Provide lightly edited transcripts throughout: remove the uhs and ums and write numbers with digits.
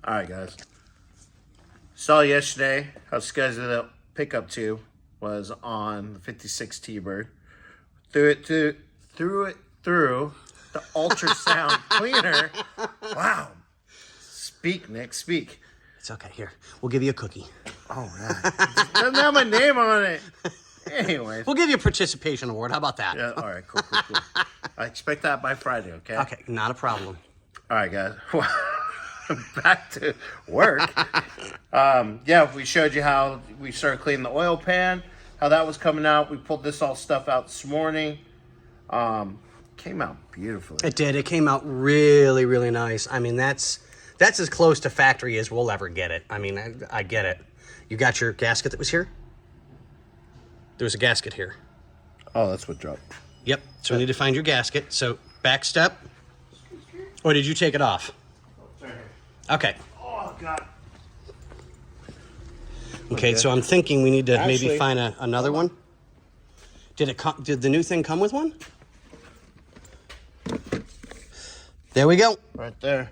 All right, guys. Saw yesterday how scheduled the pickup to was on the 56 T-Bird. Threw it through the ultrasound cleaner. Wow. Speak, Nick, speak. It's okay. Here, we'll give you a cookie. Oh, man. Doesn't have my name on it. Anyways. We'll give you a participation award. How about that? Yeah, all right, cool. I expect that by Friday, okay? Okay, not a problem. All right, guys. Back to work. Yeah, we showed you how we started cleaning the oil pan, how that was coming out. We pulled this all stuff out this morning. Came out beautifully. It did. It came out really, really nice. I mean, that's as close to factory as we'll ever get it. I mean, I get it. You got your gasket that was here? There was a gasket here. Oh, that's what dropped. Yep. So we need to find your gasket. So back step. Or did you take it off? Okay. Oh, God. Okay, so I'm thinking we need to maybe find another one. Did the new thing come with one? There we go. Right there.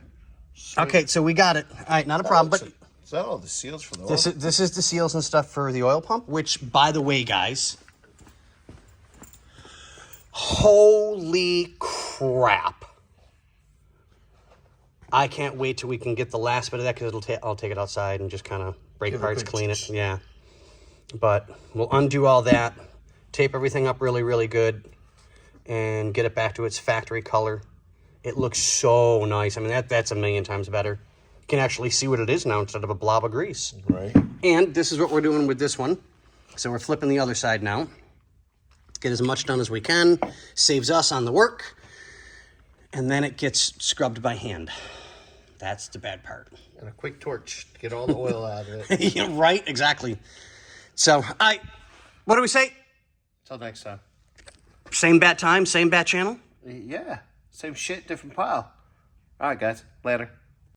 Sweet. Okay, so we got it. All right, not a problem. But is that all the seals for the oil? this is the seals and stuff for the oil pump, which, by the way, guys, holy crap. I can't wait till we can get the last bit of that because I'll take it outside and just kind of break parts, clean it. Yeah. But we'll undo all that, tape everything up really, really good, and get it back to its factory color. It looks so nice. I mean, that's a million times better. You can actually see what it is now instead of a blob of grease. Right. And this is what we're doing with this one. So we're flipping the other side now. Get as much done as we can. Saves us on the work. And then it gets scrubbed by hand. That's the bad part. And a quick torch to get all the oil out of it. Yeah, right, exactly. So, what do we say? Till next time. Same bat time, same bat channel? Yeah. Same shit, different pile. All right, guys. Later.